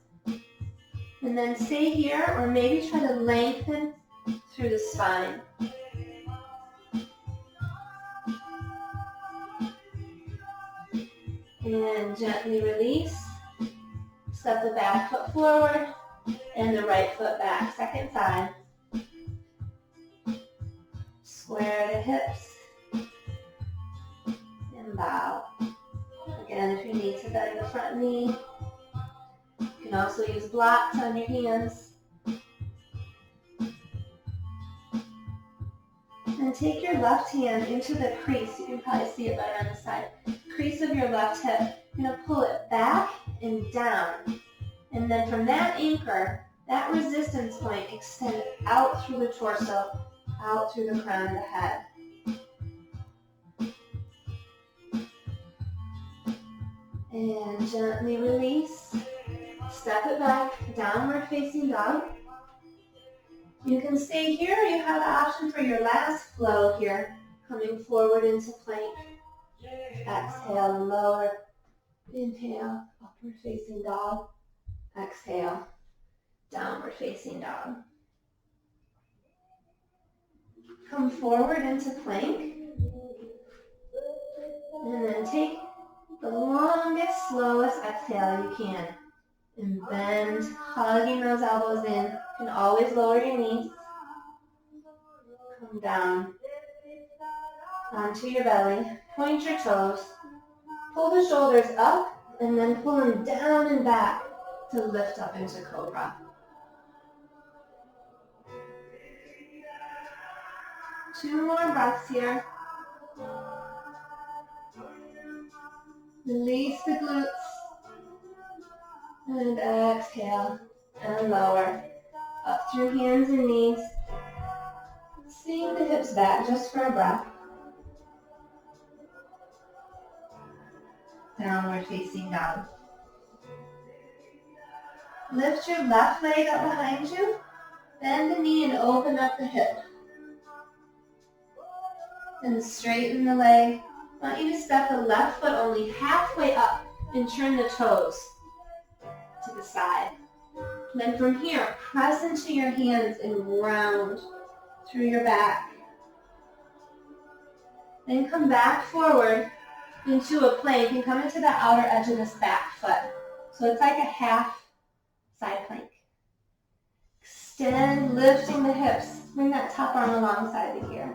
And then stay here, or maybe try to lengthen through the spine. And gently release. Step the back foot forward and the right foot back. Second side. Square the hips and bow. Again, if you need to bend the front knee, you can also use blocks on your hands. And take your left hand into the crease. You can probably see it better on the side. Crease of your left hip. You're going to pull it back and down. And then from that anchor, that resistance point, extend out through the torso, out through the crown of the head. And gently release. Step it back, downward facing dog. You can stay here. You have the option for your last flow here, coming forward into plank. Exhale and lower. Inhale, upward facing dog. Exhale, downward facing dog. Come forward into plank. And then take the longest, slowest exhale you can. And bend, hugging those elbows in. You can always lower your knees. Come down onto your belly. Point your toes. Pull the shoulders up and then pull them down and back to lift up into cobra. Two more breaths here. Release the glutes. And exhale and lower. Up through hands and knees. Sink the hips back just for a breath. Downward facing dog. Lift your left leg up behind you. Bend the knee and open up the hip. And straighten the leg. I want you to step the left foot only halfway up and turn the toes to the side. Then from here, press into your hands and round through your back. Then come back forward into a plank and come into the outer edge of this back foot. So it's like a half side plank. Extend, lifting the hips. Bring that top arm alongside of here.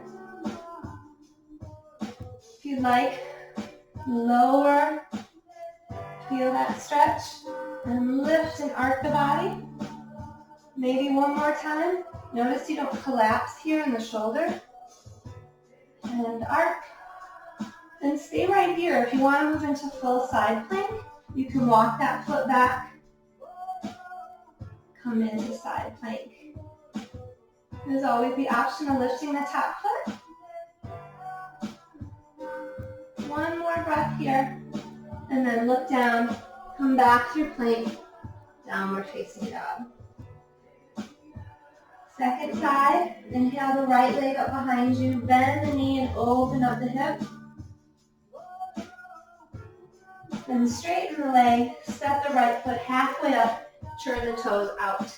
If you'd like, lower, feel that stretch, and lift and arc the body. Maybe one more time. Notice you don't collapse here in the shoulder. And arc. And stay right here. If you want to move into full side plank, you can walk that foot back. Come into side plank. There's always the option of lifting the top foot. One more breath here. And then look down. Come back through plank. Downward facing dog. Second side. Inhale the right leg up behind you. Bend the knee and open up the hip. Then straighten the leg. Step the right foot halfway up. Turn the toes out.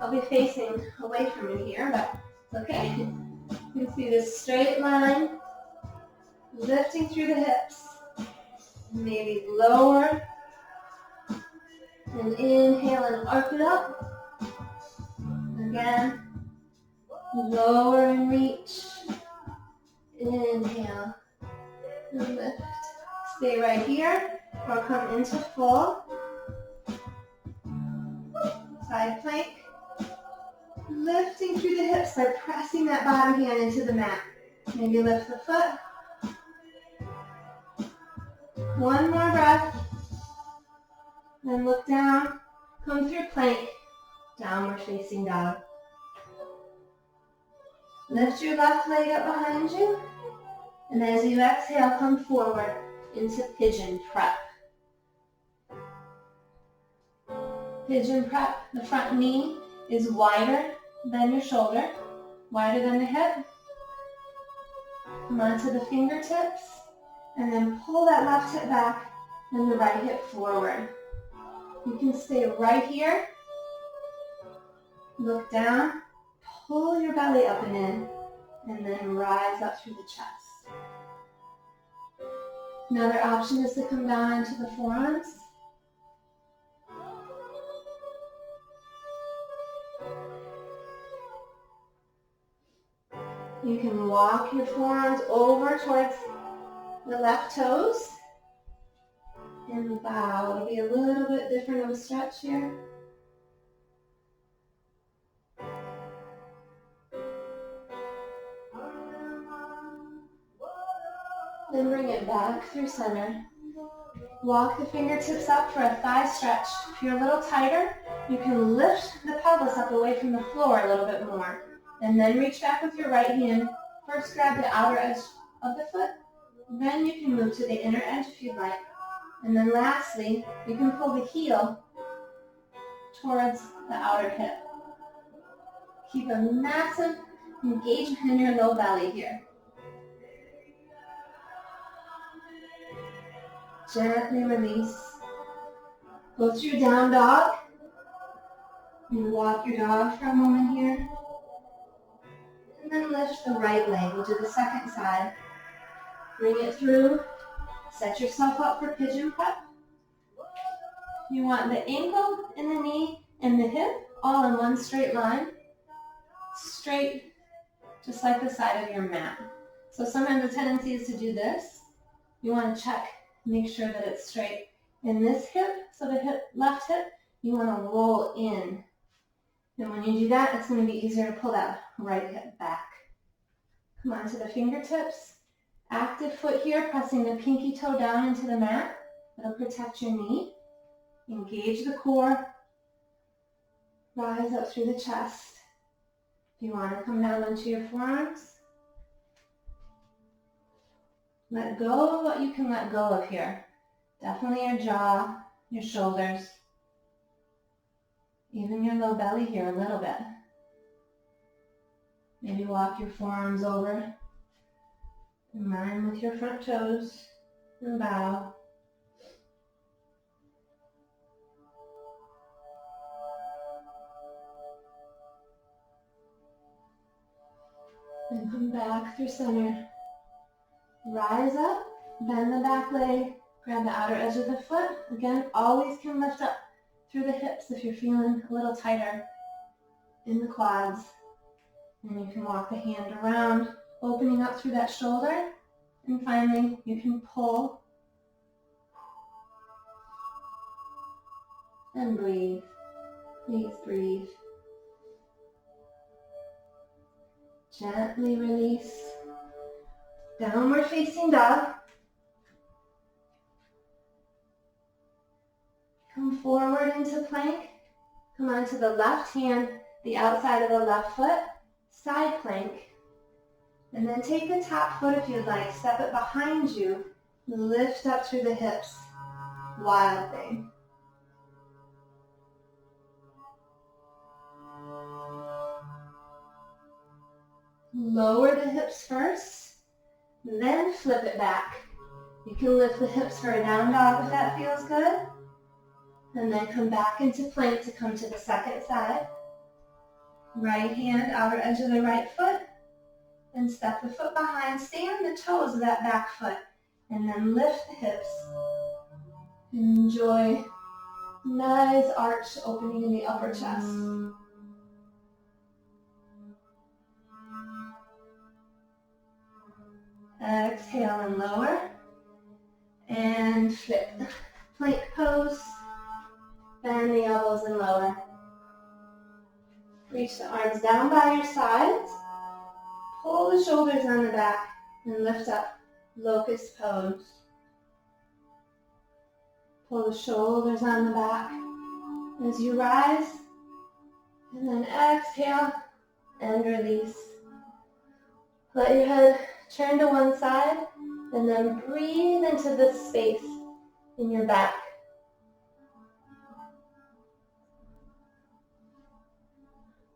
I'll be facing away from you here, but it's okay. You can see this straight line. Lifting through the hips. Maybe lower. And inhale and arc it up. Again. Lower and reach. Inhale. And lift. Stay right here. Or come into full. Side plank. Lifting through the hips by pressing that bottom hand into the mat. Maybe lift the foot. One more breath. Then look down. Come through plank. Downward facing dog. Lift your left leg up behind you. And as you exhale, come forward into pigeon prep. Pigeon prep. The front knee is wider than your shoulder, wider than the hip. Come onto the fingertips. And then pull that left hip back and the right hip forward. You can stay right here. Look down. Pull your belly up and in. And then rise up through the chest. Another option is to come down into the forearms. You can walk your forearms over towards the left toes and bow. It'll be a little bit different of a stretch here. Then bring it back through center. Walk the fingertips up for a thigh stretch. If you're a little tighter, you can lift the pelvis up away from the floor a little bit more. And then reach back with your right hand. First grab the outer edge of the foot. Then you can move to the inner edge if you'd like. And then lastly, you can pull the heel towards the outer hip. Keep a massive engagement in your low belly here. Gently release. Go through down dog. And walk your dog for a moment here. And then lift the right leg. We'll do the second side. Bring it through. Set yourself up for pigeon prep. You want the ankle and the knee and the hip all in one straight line. Straight, just like the side of your mat. So sometimes the tendency is to do this. You want to check, make sure that it's straight. In this hip, so the left hip, you want to roll in. And when you do that, it's going to be easier to pull that right hip back. Come on to the fingertips. Active foot here, pressing the pinky toe down into the mat. That'll protect your knee. Engage the core. Rise up through the chest. If you want to come down onto your forearms, let go of what you can let go of here. Definitely your jaw, your shoulders, even your low belly here a little bit. Maybe walk your forearms over in line with your front toes and bow. And come back through center. Rise up, bend the back leg, grab the outer edge of the foot. Again, always can lift up through the hips if you're feeling a little tighter in the quads. And you can walk the hand around, opening up through that shoulder. And finally, you can pull and breathe. Please breathe. Gently release. Downward facing dog. Come forward into plank. Come onto the left hand, the outside of the left foot, side plank. And then take the top foot if you'd like, step it behind you, lift up through the hips. Wild thing. Lower the hips first, then flip it back. You can lift the hips for a down dog if that feels good. And then come back into plank to come to the second side. Right hand, outer edge of the right foot. And step the foot behind. Stay on the toes of that back foot. And then lift the hips. Enjoy nice arch opening in the upper chest. Exhale and lower. And flip. Plank pose. Bend the elbows and lower. Reach the arms down by your sides. Pull the shoulders on the back and lift up. Locust pose. Pull the shoulders on the back as you rise. And then exhale and release. Let your head turn to one side and then breathe into this space in your back.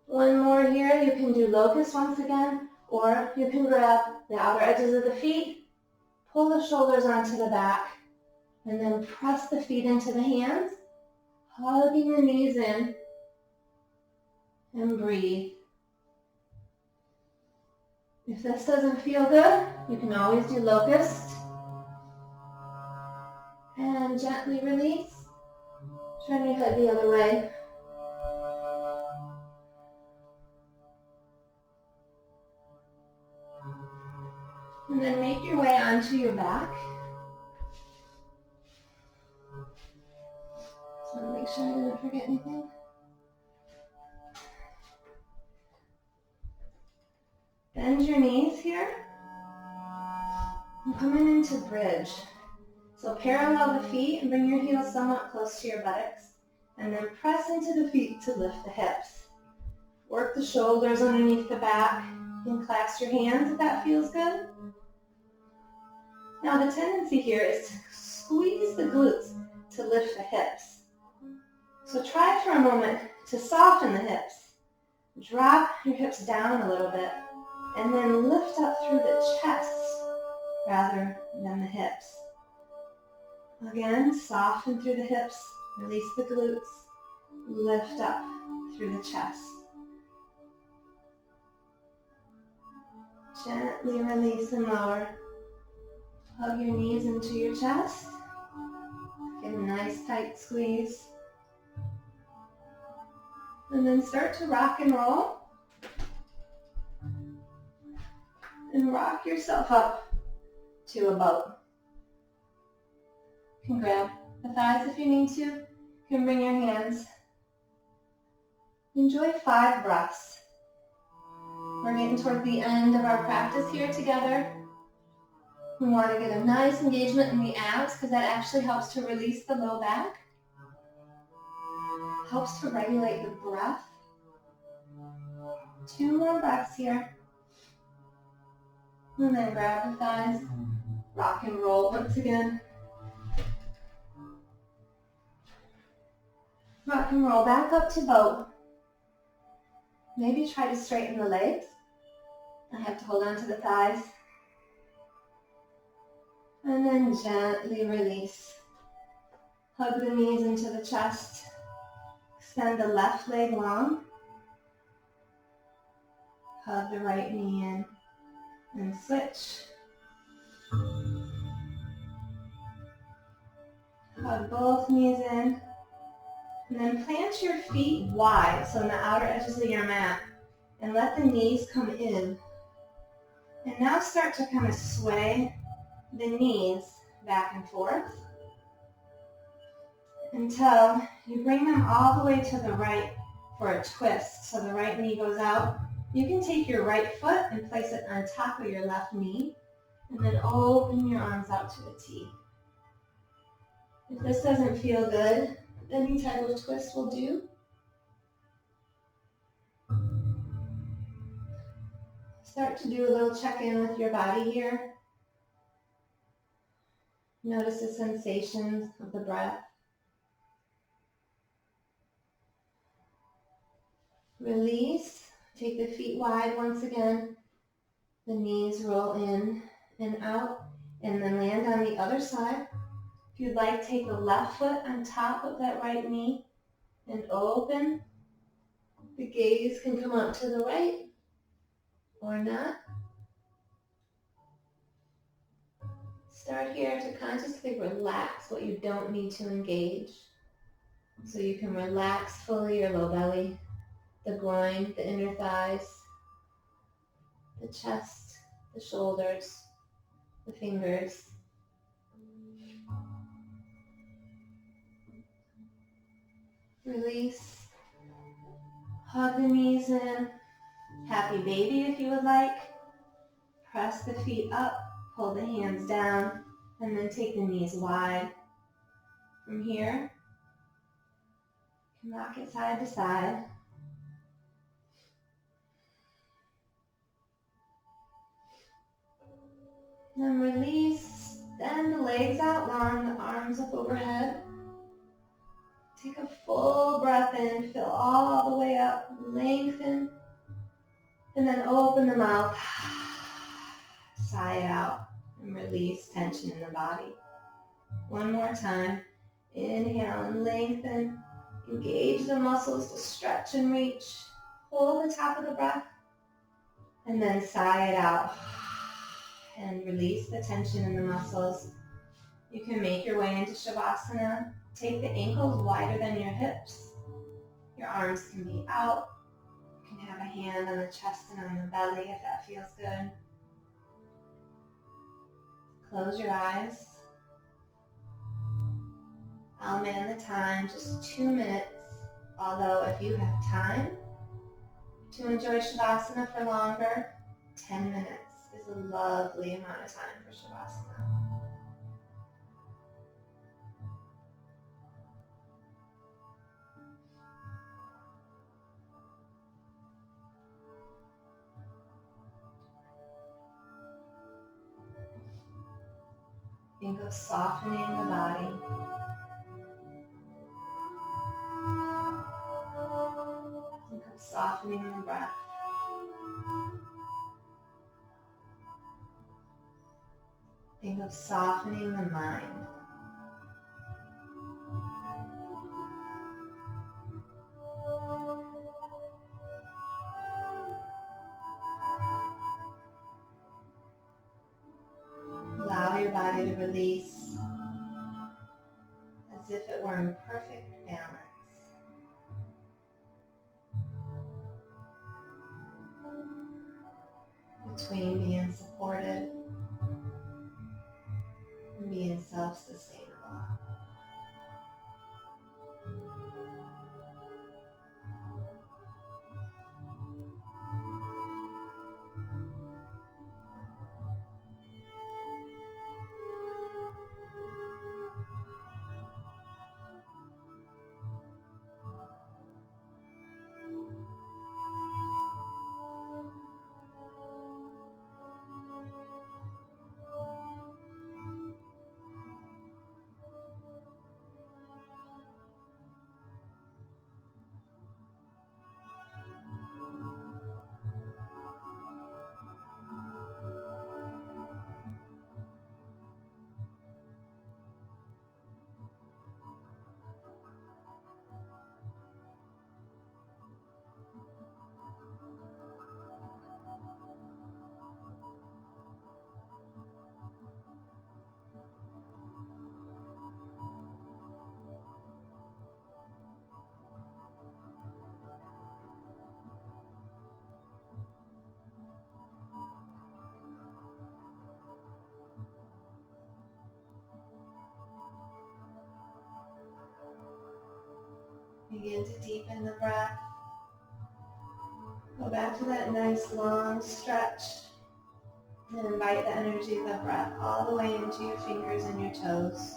One more here. You can do locust once again, or you can grab the outer edges of the feet, pull the shoulders onto the back, and then press the feet into the hands, hugging the knees in, and breathe. If this doesn't feel good, you can always do locust. And gently release. Turn your head the other way. And then make your way onto your back. Just want to make sure I didn't forget anything. Bend your knees here. I'm coming into bridge. So parallel the feet and bring your heels somewhat close to your buttocks. And then press into the feet to lift the hips. Work the shoulders underneath the back and clasp your hands if that feels good. Now the tendency here is to squeeze the glutes to lift the hips. So try for a moment to soften the hips. Drop your hips down a little bit and then lift up through the chest rather than the hips. Again, soften through the hips Release the glutes. Lift up through the chest. Gently release and lower. Hug your knees into your chest. Get a nice tight squeeze. And then start to rock and roll. And rock yourself up to a boat. You can grab the thighs if you need to. You can bring your hands. Enjoy 5 breaths. We're getting toward the end of our practice here together. We want to get a nice engagement in the abs because that actually helps to release the low back. Helps to regulate the breath. 2 more breaths here. And then grab the thighs. Rock and roll once again. Rock and roll back up to boat. Maybe try to straighten the legs. I have to hold on to the thighs. And then gently release. Hug the knees into the chest. Extend the left leg long. Hug the right knee in. And switch. Hug both knees in. And then plant your feet wide, so on the outer edges of your mat. And let the knees come in. And now start to kind of sway the knees back and forth until you bring them all the way to the right for a twist. So the right knee goes out. You can take your right foot and place it on top of your left knee and then open your arms out to a T. If this doesn't feel good, any type of twist will do. Start to do a little check-in with your body here. Notice the sensations of the breath. Release. Take the feet wide once again. The knees roll in and out, and then land on the other side. If you'd like, take the left foot on top of that right knee and open. The gaze can come up to the right or not. Start here to consciously relax what you don't need to engage. So you can relax fully your low belly, the groin, the inner thighs, the chest, the shoulders, the fingers. Release. Hug the knees in. Happy baby if you would like. Press the feet up, pull the hands down, and then take the knees wide. From here, you can rock it side to side. Then release, extend the legs out long, the arms up overhead. Take a full breath in, fill all the way up, lengthen, and then open the mouth, sigh it out, and release tension in the body. One more time, inhale and lengthen, engage the muscles to stretch and reach, hold the top of the breath, and then sigh it out, and release the tension in the muscles. You can make your way into Shavasana. Take the ankles wider than your hips. Your arms can be out. You can have a hand on the chest and on the belly if that feels good. Close your eyes. I'll man the time, just 2 minutes. Although if you have time to enjoy Shavasana for longer, 10 minutes is a lovely amount of time for Shavasana. Think of softening the body. Think of softening the breath. Think of softening the mind. body to release as if it were in perfect balance. Between being supported and being self-sustainable. Begin to deepen the breath. Go back to that nice long stretch and invite the energy of the breath all the way into your fingers and your toes.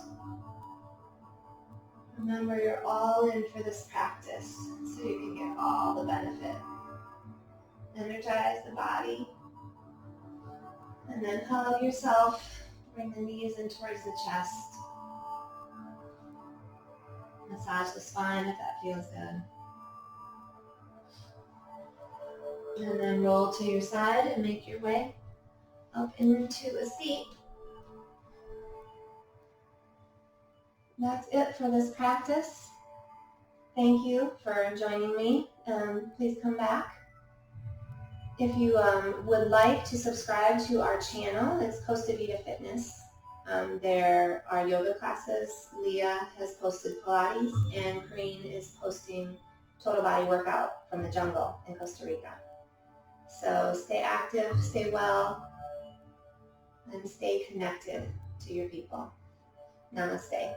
Remember, you're all in for this practice so you can get all the benefit. Energize the body and then hug yourself. Bring the knees in towards the chest. Massage the spine if that feels good. And then roll to your side and make your way up into a seat. That's it for this practice. Thank you for joining me. Please come back. If you would like to subscribe to our channel, it's Costa Vida Fitness. There are yoga classes. Leah has posted Pilates, and Karine is posting total body workout from the jungle in Costa Rica. So stay active, stay well, and stay connected to your people. Namaste.